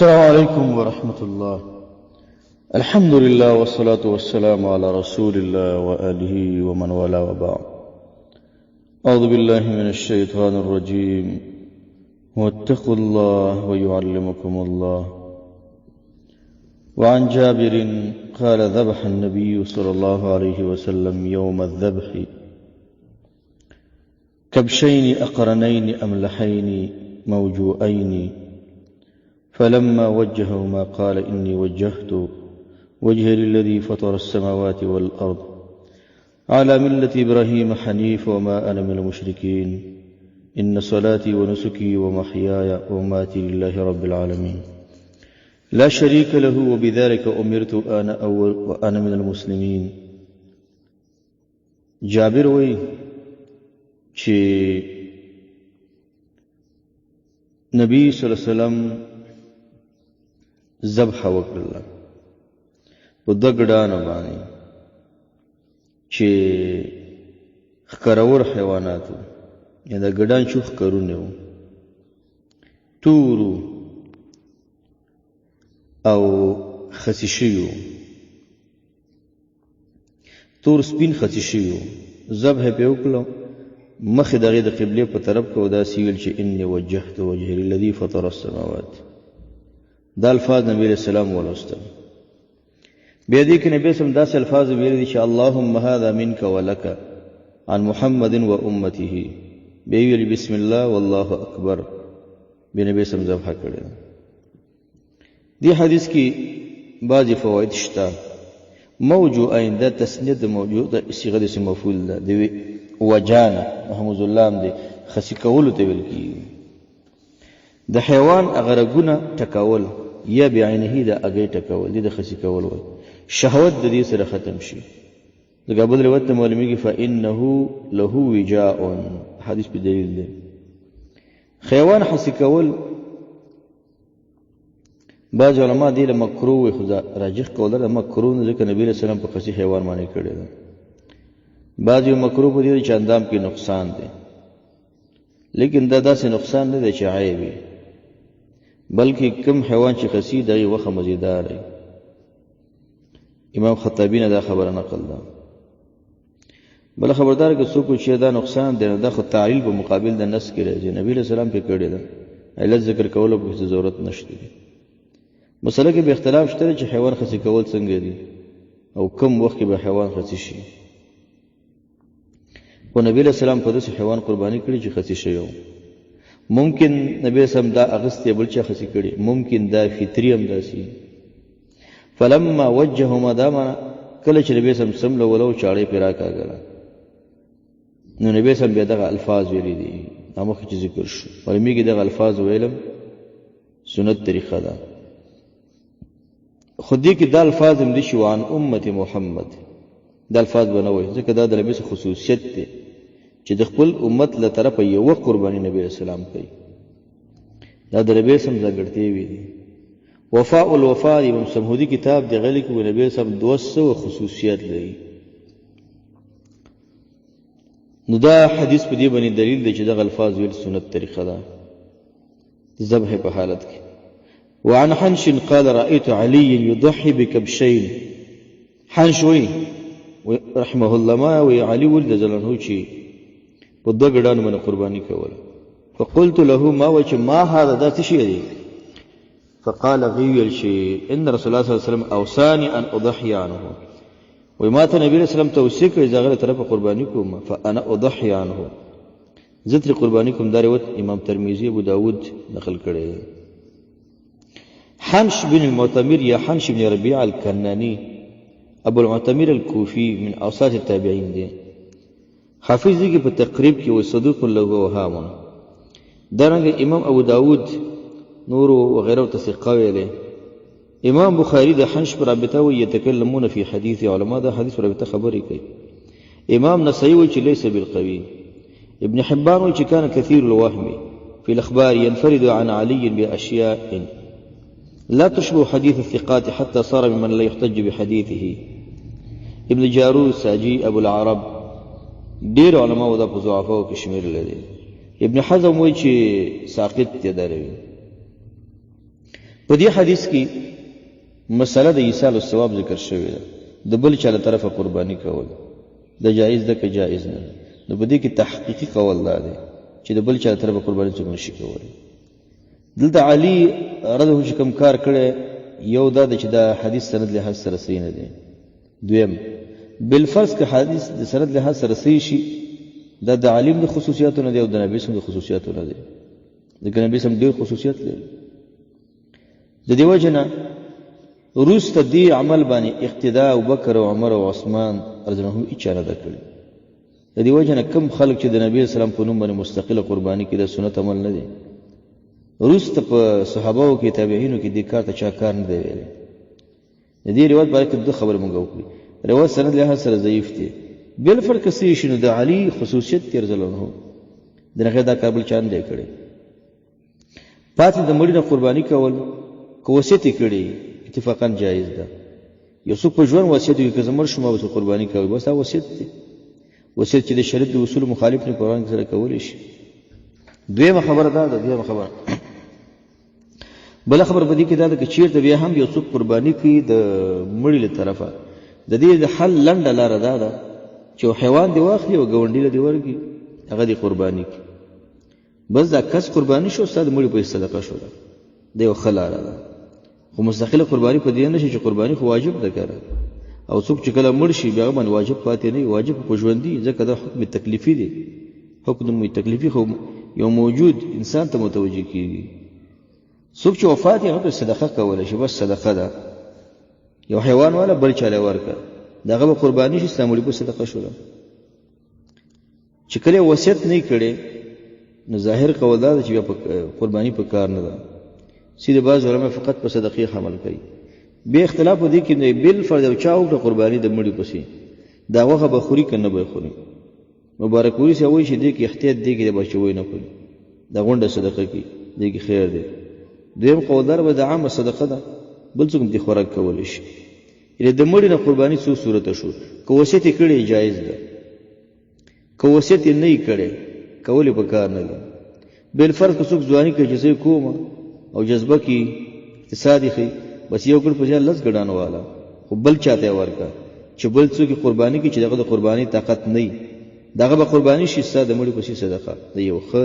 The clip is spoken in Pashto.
السلام عليكم ورحمة الله. الحمد لله والصلاة والسلام على رسول الله وآله ومن والاه وبعد. أعوذ بالله من الشيطان الرجيم. واتقوا الله ويعلمكم الله. وعن جابر قال ذبح النبي صلى الله عليه وسلم يوم الذبح كبشين أقرنين أملحين موجوئين، فلما وجههما قال إني وجهت وجهي للذي فطر السماوات والأرض على ملة إبراهيم حنيف وما أنا من المشركين، إن صلاتي ونسكي ومحياي ومماتي لله رب العالمين لا شريك له وبذلك أمرت أنا أول وأنا من المسلمين. جابر وی چې نبی صلی الله علیه وسلم ذبح وکړه په دوه ګډانو باندې چې ښکرور حیواناتو، یا د ګډان شو ښکرونه وو، تورو او خسي شوي وو، تور سپین خسي شوي وو. ذبح یې پرې وکړه، مخې د هغې د قبلې په طرف کې داسې ویل چې اني وجهت وجهي للذي فطر السماوات. دا الفاظ نبی علیہ السلام ولوستل. بیا دې کې نبی اسلام داسې الفاظ ویلي دي چې اللهم هذا منك ولك عن محمد و امته. بیا ویل بسم الله والله اکبر. بیا نبی اسلام ذبح کړی. دې حدیث کې بعضې فواید شته. موجوئین دا تسنیه د موجود د صيغه د اسم مفعول ده. د وجانا محمود الله دې خسي کولو ته ویل کېږي. د حیوان هغه رګونه ټکول یا بعینه د هغې ټکول، دې د خسي کول وایي. شهوت د دې سره ختم شي. لکه بل روایت ته معلومیږي فانه له وجاء، حدیث په دلیل دی. حیوان خسي کول بعض علما دې له مکروه وایي، خو راجح قول ده مکروه نه، ځکه نبي علیه السلام په خسي حیوان باندې کړی ده. بعض یو مکروه په دې چې اندام کې نقصان دی، لیکن دا داسې نقصان نه دی چې عیب وي، بلکې کم حیوان چې خسي دغې غوښه مزیدار دی. امام خطابی نه دا خبره نقل ده. بله خبردار که څوک چې دا نقصان دی، دا خو تعلیل په مقابل د نص کې راځي. نبي علیه السلام پرې کړې ده، علت ذکر کولو په هېڅ ضرورت نشته دی. مسله کې به اختلاف شته چې حیوان خسي کول څنګه دي او کم وخت کې به حیوان خسي شي. خو نبی علیہ السلام په داسې حیوان قرباني کړي چې خسي شوی و. ممکن نبی اسلام دا اغستې بل چا خسي کړي، ممکن دا فطري هم داسې. فلما وجههما، دا معنا کله چې نبی اسلام سمله ولو چاړې پرې راکاږله، نو نبی اسلام بیا دغه الفاظ ویلي دي. دا مخکې چې ذکر شو، معلومیږي دغه الفاظ ویلم سنت طریقه ده. خو دې کې دا الفاظ هم دي چې وعن امت محمد، دا الفاظ به نه وایي، ځکه دا د نبي خصوصیت دی چې د خپل امت له طرفه یوه قرباني نبی علیه السلام کوي. دا د نبی اسلام ځانګړتیاوې دي. وفاء الوفا د امام سمهودي کتاب دی، هغې کې نبی اسلام 200 خصوصیات لري. نو دا حدیث په دې باندې دلیل دی چې دغه الفاظ ویل سنت طریقه ده ذبح په حالت کې. وعن حنش قال رأيت علي يضحي بكبشين. حنش وی رحمه الله ما وی علي ولد زلنه چې په دوه ګډانو باندې قرباني کوله. فقلت له ما وجه ما هذا، دا څه شی دی؟ فقال غير شيء ان رسول الله صلى الله عليه وسلم اوصاني ان اضحي عنه. وی ما ته نبی رسول الله توصیه کړې چې هغه طرفه قرباني کوم، فانا اضحي عنه، زه ترې قرباني کوم. دا روایت امام ترمذي ابو داود نقل کړی دی. حنش بن المعتمر یا حنش بن ربيع الكناني ابو المعتمر الكوفي من اوساط التابعين دی. حافظ دی په تقریب کې و صدوق له وهام. دارنګه امام ابو داود نور و غیره تصقه ویلي. امام بخاری د حنش پر رابطه و يتكلمون في حديث علماء، دا حدیث پر رابطه خبرې کوي. امام نسائی و چې ليس بالقوي. ابن حبان و چې كان كثير الوهم في الاخبار ينفرد عن علي باشياء لا تشبه حديث الثقات حتى صار ممن لا يحتج بحديثه. ابن جاروس ساجي ابو العرب ډیر علماء دا په ضعفاو کې شمیر لري. ابن حزم وایي چې ساقط دی دروي. په دې حدیث کې مسله د ایصال الثواب ذکر شوې ده، د بل چا له طرفه قرباني کول د جایز ده که جایز نه. نو په دې کې تحقیقي قول دا دی چې د بل چا له طرفه قرباني څوک نشي کولی. دلته علي رضی الله چې کوم کار کړی، یو دا دی چې دا حدیث سند لحاظ سره صحیح نه دی. دویم بالفرض که حدیث د سند لحاظ سره صحیح شي، دا د علي د خصوصیاتو نه دی او د نبي سم د خصوصیاتو نه دی، ځکه نبي سم ډېر خصوصیات لري. د دې وجه نه وروسته دې عمل باندې اقتدا ابوبکر او عمر او عثمان رضی الله عنهم هیچا نه ده کړې. د دې وجه نه کوم خلک چې د نبي اسلام په نوم باندې مستقله قرباني کې د سنت عمل نه دی، وروسته په صحابهو کې تابعینو کې دې کار ته چا کار نه دی ویلی. د دې روایت باره کې دوه خبرې مونږ وکړې. روایت سند لحاظ سره ضعیف دی، بالفرق که څه شي نو د علي خصوصیت دی رضی الله عنه، د هغې دا کار بل چا نه دی کړی. پاتې د مړي نه قرباني کول که وصیت یې کړی اتفاقا جایز ده. یو څوک په ژوند وصیت وکړي که زه مړ شم او قرباني کوي، بس دا وصیت دی، وصیت چې د شریعت د اصولو مخالف نه قرآن سره کولی شي. دویمه خبره دا ده، دویمه خبره بله خبره په دې کې دا ده که چېرته بیا هم یو څوک قرباني کوي د مړي له طرفه، د دې د حل لنډه لاره دا ده چې یو حیوان دې واخلي او ګاونډي له دې ورکړي، هغه دې قرباني کړي، بس دا کس قرباني شو، ستا د مړي په صدقه شو. دا یو ښه لاره ده. خو مستقله قرباني په دې نه شي چې قرباني خو واجب ده که او څوک چې کله مړ شي بیا باندې واجب پاتې نه وي، واجب په ژوندي، ځکه دا حکم تکلیفي دی. حکم تکلیفي خو یو موجود انسان ته متوجه کیږي. څوک چې وفات یې هغه په صدقه کولی شي، بس صدقه ده. یو حیوان والا بل چا له ورکړه، د هغه به قرباني شي، ستا مړي په صدقه شو. چې کله وصیت نه یې کړی نو ظاهر قول دا ده چې بیا قرباني په کار نه ده. سیده بعض علما فقط په صدقې عمل کوي. بیا اختلاف په دې کې نه بالفرض یو چا وکړه قرباني د مړي پسې، دا غوښه به خوري که نه به خوري. مبارک پوري صاحب وایي چې دې کې احتیاط دی کې د بچوی نه کړي، دا غونډه صدقه کې دې کې خیر دی. دویم قولدار به د عامه صدقه ده، بل څوک دې خوراک کولی شي. یعنې د مړي نه قرباني څو صورته شو، که وصیت یې کړی جایز ده، که وصیت یې نه یې کړی کول یې په کار نه دی. بالفرض که څوک ځواني کوي چې زه یې کوم او جذبه کې اقتصادي ښي، بس یو ګړ په ځای لس ګډانو والا خو بل چاته یې ورکړه چې بل څوک یې قرباني کوي چې دغه د قرباني طاقت نه وي، دغه به قرباني شي، ستا د مړي پسې صدقه. د یو ښه